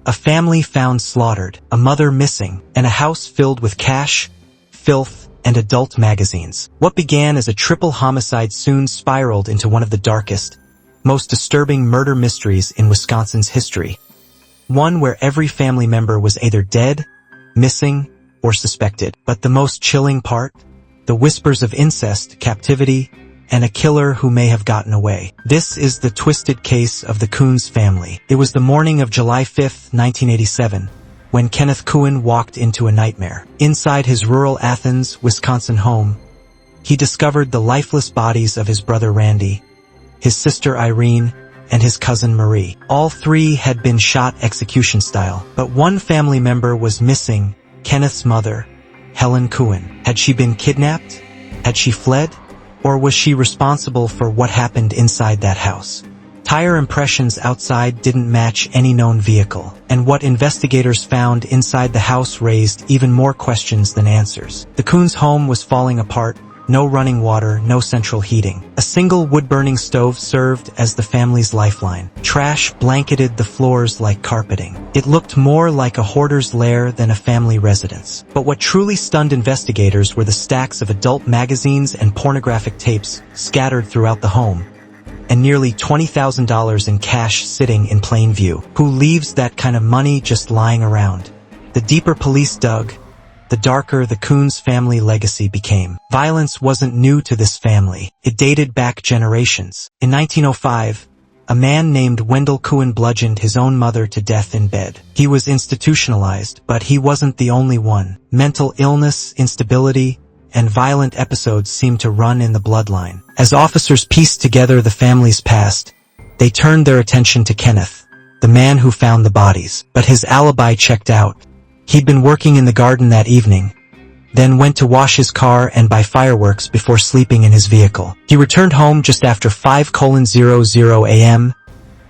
A family found slaughtered, a mother missing, and a house filled with cash, filth, and adult magazines. What began as a triple homicide soon spiraled into one of the darkest, most disturbing murder mysteries in Wisconsin's history. One where every family member was either dead, missing, or suspected. But the most chilling part? The whispers of incest, captivity, and a killer who may have gotten away. This is the twisted case of the Kunz family. It was the morning of July 5, 1987, when Kenneth Kunz walked into a nightmare. Inside his rural Athens, Wisconsin home, he discovered the lifeless bodies of his brother Randy, his sister Irene, and his cousin Marie. All three had been shot execution style, but one family member was missing: Kenneth's mother, Helen Kunz. Had she been kidnapped? Had she fled? Or was she responsible for what happened inside that house? Tire impressions outside didn't match any known vehicle, and what investigators found inside the house raised even more questions than answers. The Kunz home was falling apart. No running water, no central heating. A single wood-burning stove served as the family's lifeline. Trash blanketed the floors like carpeting. It looked more like a hoarder's lair than a family residence. But what truly stunned investigators were the stacks of adult magazines and pornographic tapes scattered throughout the home, and nearly $20,000 in cash sitting in plain view. Who leaves that kind of money just lying around? The deeper police dug, the darker the Kunz family legacy became. Violence wasn't new to this family. It dated back generations. In 1905, a man named Wendell Kunz bludgeoned his own mother to death in bed. He was institutionalized, but he wasn't the only one. Mental illness, instability, and violent episodes seemed to run in the bloodline. As officers pieced together the family's past, they turned their attention to Kenneth, the man who found the bodies. But his alibi checked out. He'd been working in the garden that evening, then went to wash his car and buy fireworks before sleeping in his vehicle. He returned home just after 5:00 a.m.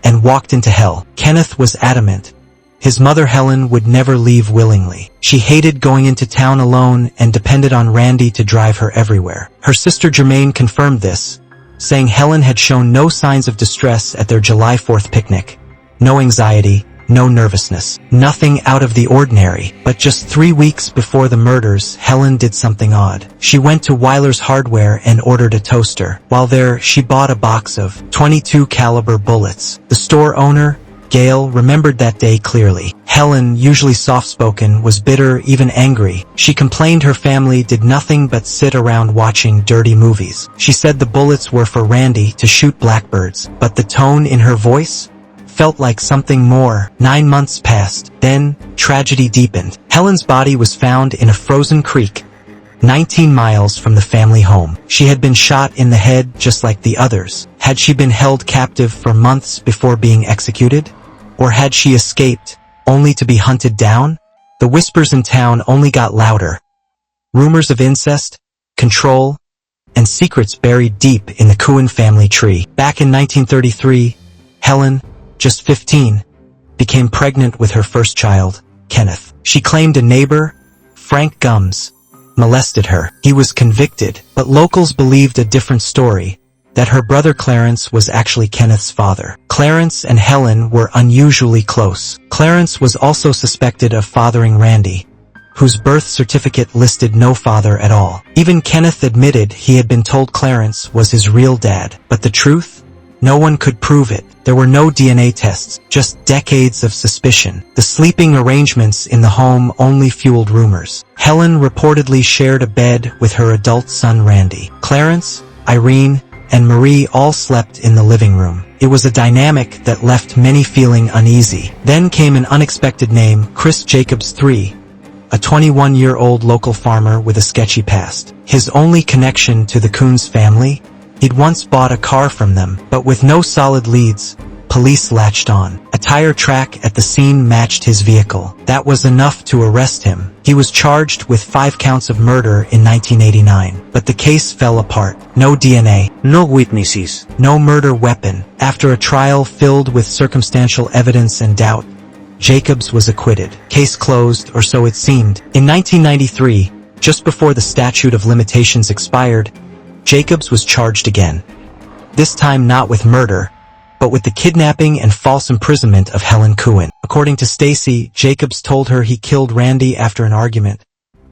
and walked into hell. Kenneth was adamant. His mother Helen would never leave willingly. She hated going into town alone and depended on Randy to drive her everywhere. Her sister Germaine confirmed this, saying Helen had shown no signs of distress at their July 4th picnic. No anxiety, no nervousness, nothing out of the ordinary. But just 3 weeks before the murders, Helen did something odd. She went to Weiler's Hardware and ordered a toaster. While there, she bought a box of .22 caliber bullets. The store owner, Gail, remembered that day clearly. Helen, usually soft-spoken, was bitter, even angry. She complained her family did nothing but sit around watching dirty movies. She said the bullets were for Randy to shoot blackbirds, but the tone in her voice felt like something more. 9 months passed. Then, tragedy deepened. Helen's body was found in a frozen creek, 19 miles from the family home. She had been shot in the head just like the others. Had she been held captive for months before being executed? Or had she escaped, only to be hunted down? The whispers in town only got louder. Rumors of incest, control, and secrets buried deep in the Kunz family tree. Back in 1933, Helen, just 15, became pregnant with her first child, Kenneth. She claimed a neighbor, Frank Gums, molested her. He was convicted, but locals believed a different story, that her brother Clarence was actually Kenneth's father. Clarence and Helen were unusually close. Clarence was also suspected of fathering Randy, whose birth certificate listed no father at all. Even Kenneth admitted he had been told Clarence was his real dad. But the truth? No one could prove it. There were no DNA tests, just decades of suspicion. The sleeping arrangements in the home only fueled rumors. Helen reportedly shared a bed with her adult son Randy. Clarence, Irene, and Marie all slept in the living room. It was a dynamic that left many feeling uneasy. Then came an unexpected name, Chris Jacobs III, a 21-year-old local farmer with a sketchy past. His only connection to the Kunz family? He'd once bought a car from them, but with no solid leads, police latched on. A tire track at the scene matched his vehicle. That was enough to arrest him. He was charged with 5 counts of murder in 1989. But the case fell apart. No DNA. No witnesses. No murder weapon. After a trial filled with circumstantial evidence and doubt, Jacobs was acquitted. Case closed, or so it seemed. In 1993, just before the statute of limitations expired, Jacobs was charged again. This time not with murder, but with the kidnapping and false imprisonment of Helen Kunz. According to Stacy, Jacobs told her he killed Randy after an argument,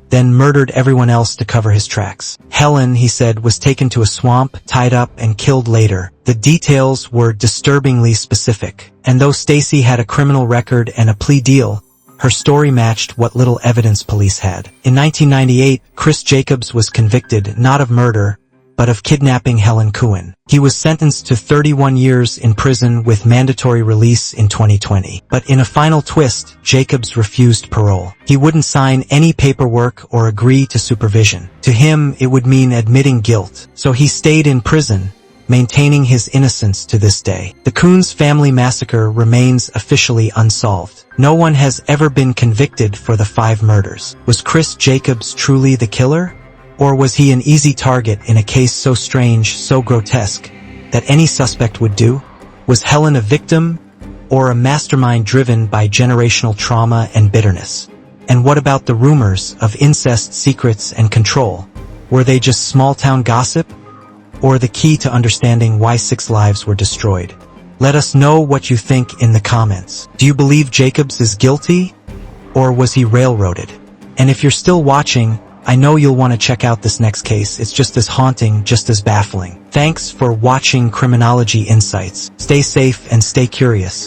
then murdered everyone else to cover his tracks. Helen, he said, was taken to a swamp, tied up, and killed later. The details were disturbingly specific, and though Stacy had a criminal record and a plea deal, her story matched what little evidence police had. In 1998, Chris Jacobs was convicted not of murder, but of kidnapping Helen Kunz. He was sentenced to 31 years in prison with mandatory release in 2020. But in a final twist, Jacobs refused parole. He wouldn't sign any paperwork or agree to supervision. To him, it would mean admitting guilt. So he stayed in prison, maintaining his innocence to this day. The Kunz family massacre remains officially unsolved. No one has ever been convicted for the 5 murders. Was Chris Jacobs truly the killer? Or was he an easy target in a case so strange, so grotesque, that any suspect would do? Was Helen a victim, or a mastermind driven by generational trauma and bitterness? And what about the rumors of incest, secrets, and control? Were they just small-town gossip, or the key to understanding why 6 lives were destroyed? Let us know what you think in the comments. Do you believe Jacobs is guilty, or was he railroaded? And if you're still watching, I know you'll want to check out this next case. It's just as haunting, just as baffling. Thanks for watching Criminology Insights. Stay safe and stay curious.